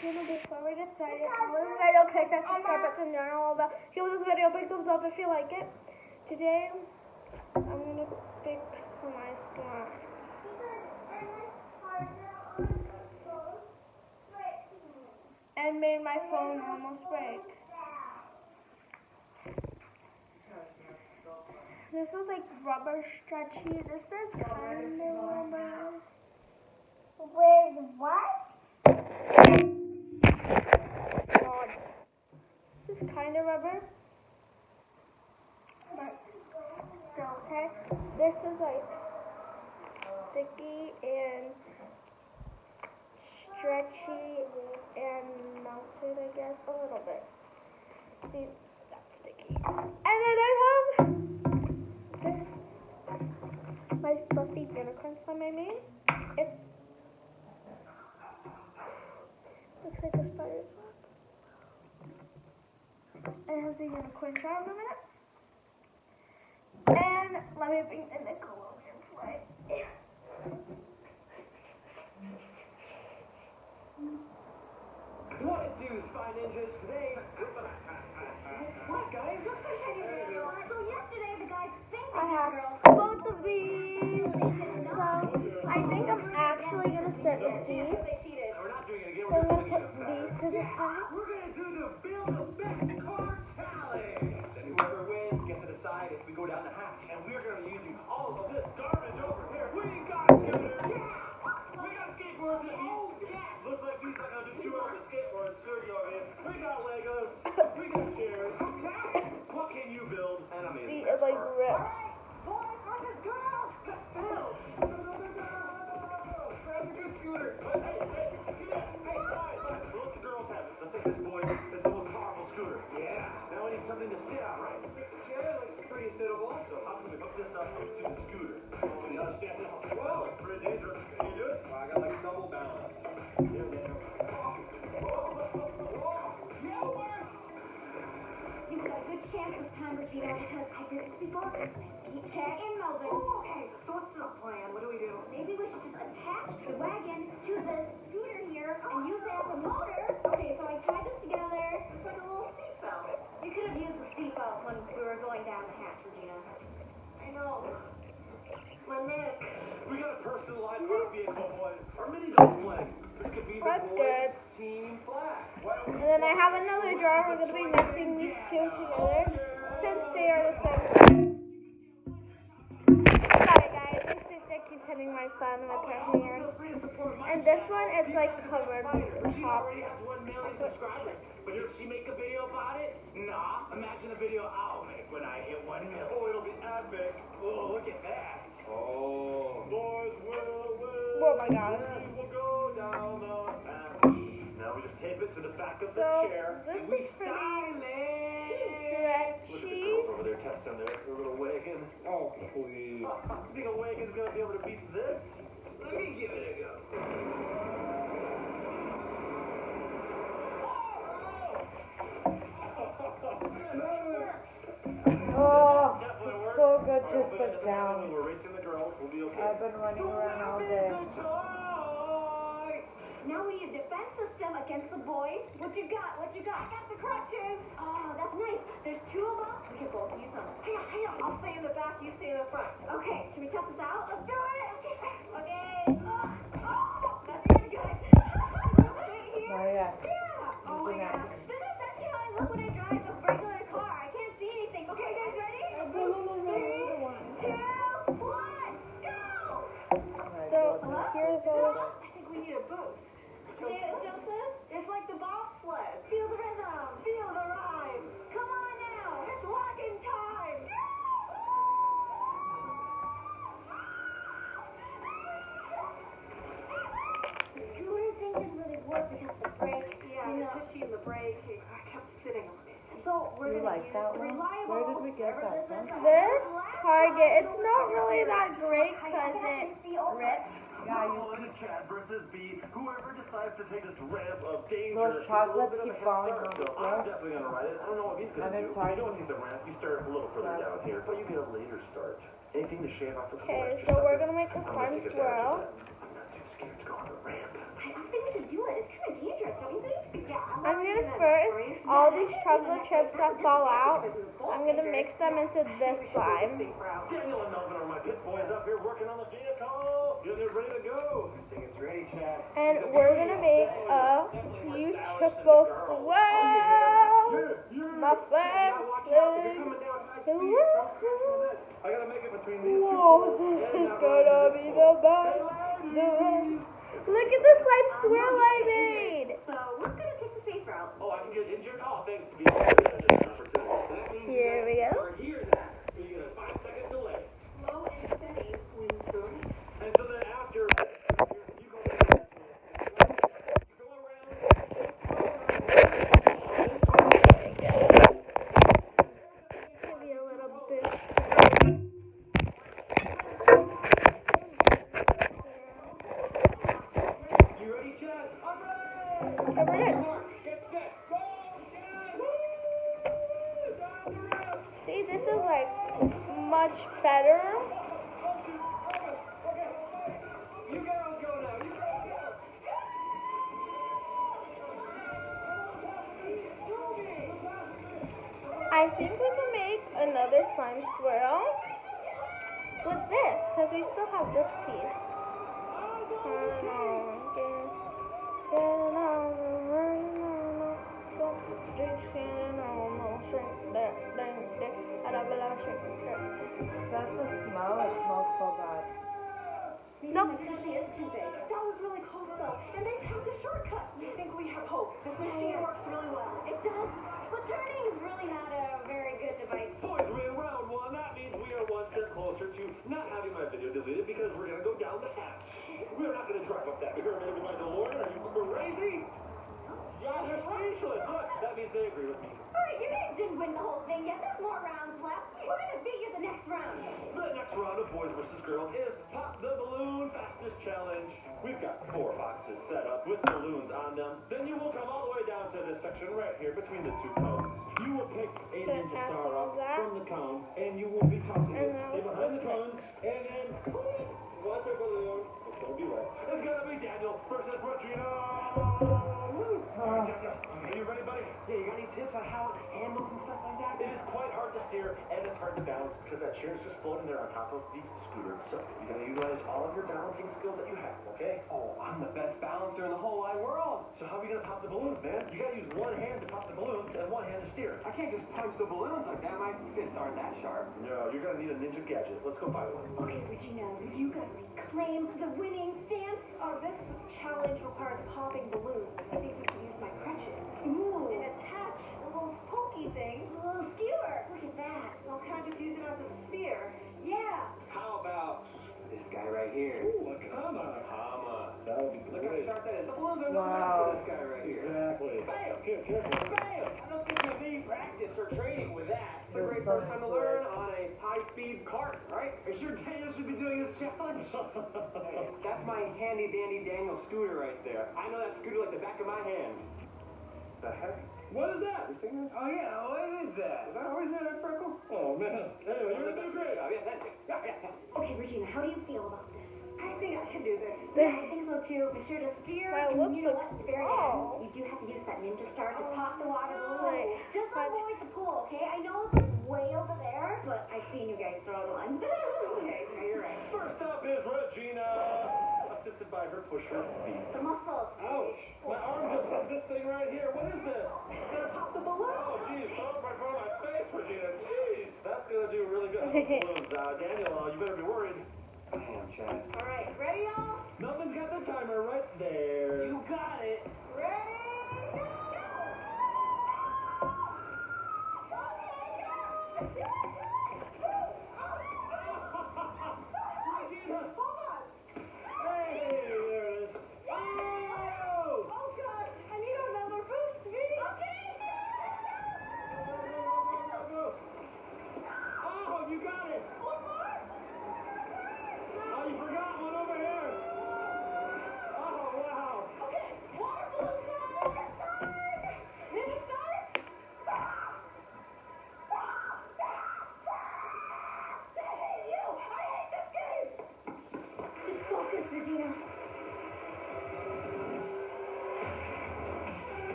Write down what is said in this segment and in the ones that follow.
channel before we get started. This video, click that subscribe button down all about. Give this video a big thumbs up if you like it. Today, I'm gonna fix my slime. And made my phone almost break. This is like rubber stretchy. This is kind of rubber. With what? God. This is kind of rubber. But still okay. This is like sticky and stretchy and melted, I guess, a little bit. See, that's sticky. And then I have this, my fluffy unicorn slime I made. It looks like a spider's web. It has a unicorn charm in it. And let me bring the Nickelodeon slide. What it do, Spy Ninjas? Today, what, guys? So yesterday the guy thanked I have the girl. both of these. So I think I'm actually going to start with these. We're not doing it again. So I'm going to put these to the side. We're going to do the Build a Best Car Challenge. And whoever wins gets to decide if we go down the hatch. And we're going to be using all of this garbage over here. We got scooters. Yeah. We got skateboards. Oh, yeah. Looks like these are going to do 2 hours of skateboards. 30 over here. We got Legos. We got chairs. Okay. What can you build? And I'm See, it like ripped. Boys versus girls. No. Grab the good scooter. Hey, guys. Let the girls have it. Let's take this boy. This little powerful scooter. Yeah. Now we need something to sit on, right? The chair looks pretty sittable. So how can we hook this up to the scooter? You understand this? Well, it's pretty dangerous. Can you do it? Well, I got like double balance. Here we go. Yeah, it works. You've got a good chance this time, Regina, because I did this before. Keep Ted and Melvin. Okay, so what's the plan? What do we do? Maybe we should just attach the wagon to the scooter here and use it as a motor. Okay, so I tied this together. It's like a little seatbelt. You could have used the seatbelt when we were going down the hatch, Regina. I know. My neck. We got a personalized art vehicle, boys. Our mini dog flag. This could be the That's boys' good. team flag. And then I have another jar. We're going to be mixing these two together since they are the same. Sorry guys, my sister keeps hitting my son and my parents here. And this one, it's like covered with the She top. already has 1 million subscribers. But if she make a video about it? Nah. Imagine the video I'll make when I hit 1 million. Oh, it'll be epic. Oh, look at that. Oh. Boys will. Oh my gosh. We will go down the hatch. Now we just tape it to the back of the So, chair. this and we is pretty style it. Look at the stretchy. girls over there testing their little wagon. Oh, please. You think a wagon's gonna be able to beat this? Let me give it a go. Oh, Definitely it's works. so good to Alright, sit down. We're racing the girls. We'll be okay. I've been running around all day. Now we need a defense system against the boys. What you got? What you got? I got the crutches. Oh, that's nice. There's 2 of them. We can both use them. Hang on. I'll stay in the back. You stay in the front. Okay. Should we test this out? Let's do it. Okay. Oh, that's pretty good. Right here. Oh, yeah. Yeah. Oh my gosh. This is sunshine. Look when I drive a regular car. I can't see anything. Okay, guys, ready? 3, 2, 1, go! So, here's all. I think we need a boost. Yeah, Joseph, it's like the bobsled. Feel the rhythm, feel the rhyme. Come on now, it's walking time. The scooter thing didn't really work because of the brake. Yeah, the pushing the brake, I kept sitting on it. So we're You gonna like use that the one? reliable. Where did we get that from? This Target, it's not really that great because it rips. Yeah, Oh, and it's Chad versus B. Whoever decides to take this ramp of danger. Those gets a chocolates little bit of keep a head falling start. on the So floor. I'm definitely gonna ride it. I don't know what he's gonna And do. it's If hard you don't to- need the ramp, you start a little further down here, but you get a later start. Anything to shave off the Okay, course. so we're gonna make a I'm slime take advantage of swirl. that. I'm not too scared to go on the ramp. I don't think we should do it. It's kind of dangerous, don't you think? gonna first, all these chocolate chips that fall out, I'm gonna mix them into this slime. Daniel and Melvin are my pit boys up here working on the vehicle. Getting it ready to go. I think it's ready, Chad. And we're gonna make a beautiful swirl. My friend. I gotta make it between these Whoa, two. this is gonna be the best. Look at the slime swirl I made. So we're gonna take the safe route. Oh, I can get injured? Oh, thanks to be opportunity. Here we go. We're here now. So you get a 5-second delay. Slow and steady wins the race. And so then after, you go around. Give me a little bit. You ready, Chad? I'm ready! Okay, we're good. Get set. Go, Chad! Woo! Down the ramp! See, this is like much better. Okay. You girls go now. You girls go. I think we can make another slime swirl with this, because we still have this piece. That's the smell. It smells so bad. No. It actually is too big. That was really close though. And they took the shortcut. I think we have hope. This machine works really well. It does. But turning is really not a very good device. Boys, we're in round one. That means we are one step closer to not having my video deleted because we're going to go down the hatch. We're not going to drive up that pyramid with my DeLorean. Are you crazy? Yeah, they're speechless. Look, that means they agree with me. Alright, you guys didn't win the whole thing yet. There's more rounds left. We're gonna beat you the next round. The next round of Boys vs. Girls is Pop the Balloon Fastest Challenge. We've got 4 boxes set up with balloons on them. Then you will come all the way down to this section right here between the 2 cones. You will pick a ninja star up from the cone, and you will be tossing it in behind the cones, and then watch the balloon. It's gonna be wet. It's gonna be Daniel versus Regina. Are you ready, buddy? Yeah, you got any tips on how it handles and stuff like that? It is quite hard to steer, and it's hard to balance because that chair is just floating there on top of the scooter. So you gotta utilize all of your balancing skills that you have, okay? Oh, I'm the best balancer in the whole wide world. So how are we gonna pop the balloons, man? You gotta use one hand to pop the balloons and one hand to steer. I can't just punch the balloons like that. My fists aren't that sharp. No, you're gonna need a ninja gadget. Let's go buy one. Okay, Regina, you gotta reclaim the winning stance. This challenge requires popping balloons. I think we can use my crutches. Ooh. And attach a little pokey thing. A little skewer. Look at that. I'll kind of just use it as a spear. Yeah. How about this guy right here? Ooh, a comma. That would be great. Look how sharp that is. The balloons are no match for this guy right here. Exactly. Bam! Here, bam! I don't think you need practice or training with that. It's a great first time to learn on a high-speed cart, right? Are you sure Daniel should be doing this challenge? Hey, that's my handy-dandy Daniel scooter right there. I know that scooter like the back of my hand. The heck? What is that? Oh, yeah, what is that? Is that always there, Freckle? Oh, man. Anyway, you're gonna do great. Oh, yeah, thank you. Yeah. Okay, Regina, how do you feel about this? I think I can do this. Yeah, I think so too. Be sure to steer. That And looks you know so what? Very small. You do have to use that ninja star to pop the water balloon. Right. Just avoid the pool, okay? I know it's like way over there, but I've seen you guys throw one. Okay, no, you're right. First up is Regina, assisted by her pusher, feet. The muscles. Ouch! My arm just hit this thing right here. What is this? Gonna pop the balloon. Oh, geez, throw it right in front of my face, Regina. Jeez, that's gonna do really good on the balloons. Daniel, you better be worried. Damn, Chad. All right, ready, y'all? Melvin's got the timer right there. You got it. Ready, go! Regina! Hey, there it is. Oh! Oh, God, I need another boost, me. Okay. Go. Oh, you got it! One more.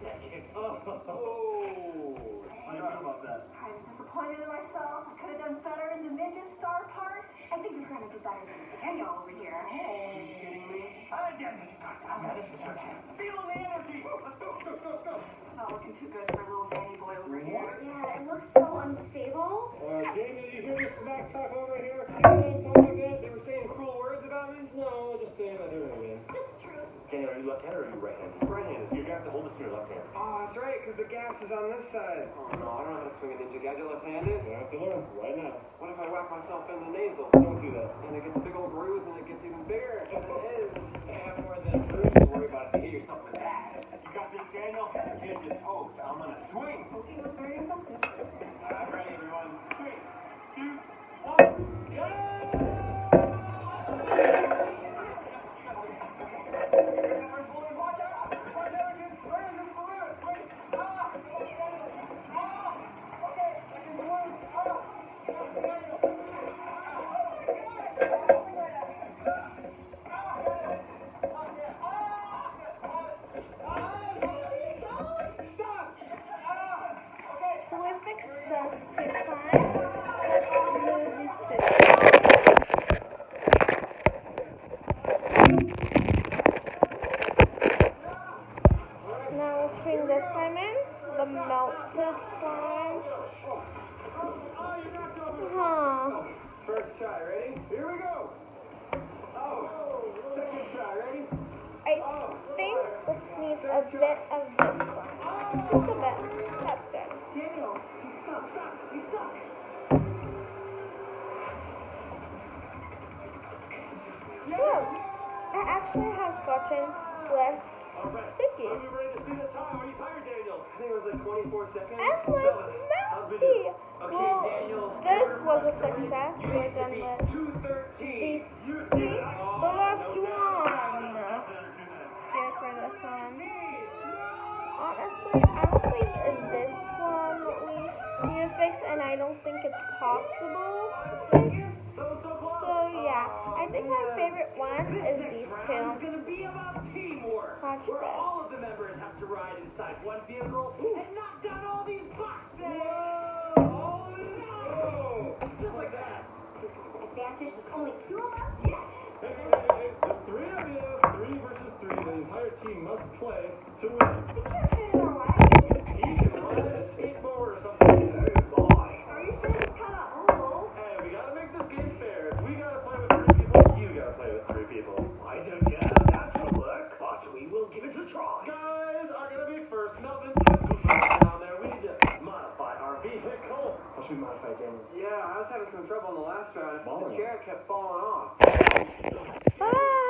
second. Oh. How do you feel about that? I'm disappointed in myself. I could have done better in the ninja star part. I think you're gonna do better than Daniel over here. Are you kidding me? This is your chance. Feel the energy. Let's go. Not looking too good for little Danny boy over here. Yeah, it looks so unstable. Jamie, did you hear this smack talk over here? Something like that? They were saying cruel words about me? No, just saying I do it again. This is true. Daniel, are you left-handed or are you right-handed? Right-handed. You're gonna have to hold this in your left hand. Oh, that's right, because the gas is on this side. Oh, no, I don't know how to swing a ninja gas. You're left-handed? You have to learn right now. What if I whack myself in the nasal? Don't do that. And it gets a big old bruise and it gets even bigger. And it is. I have more than a bruise to worry about if you hit yourself in the back. You got this, Daniel? Here's your toes. I'm gonna swing. Okay, let's hurry up. Ready, everyone? 3, 2, 1, go! So we fixed the stick line. Let's move these sticks. Now let's bring this slime in. The melted slime. Huh. First try, ready? Here we go. Oh, second try, ready? I think this needs a bit of this slime. Just a bit. That's good. Daniel, you suck. You suck. Whoa. I actually have gotten less sticky. Are you ready to see the time? Are you tired, Daniel? I think it was like 24 seconds. And less melty. Okay, Daniel. This was a success. We're done with 213. these three. The last one. Scared for this one. Honestly, I don't think this one we need to fix, and I don't think it's possible to fix. So yeah, I think my favorite one is these two. It's going to be about teamwork. Watch Where this. all of the members have to ride inside one vehicle and knock down all these boxes. Whoa! Oh no! Just like that. Advantage is only 2 of us? Yes. Hey, the 3 of you, 3 versus 3. The entire team must play to win. We can't fit in our way. You can ride a skateboard or something. Hey, boy. Are you sure it's kind of old? Hey, we gotta make this game fair. If we gotta play with 3 people, you gotta play with 3 people. Why don't you? That should work. But we will give it a try. Guys are gonna be first. Melvin, down there. We need to modify our vehicle. How should we modify it, Yeah, I was having some trouble in the last round. The chair kept falling off. Bye.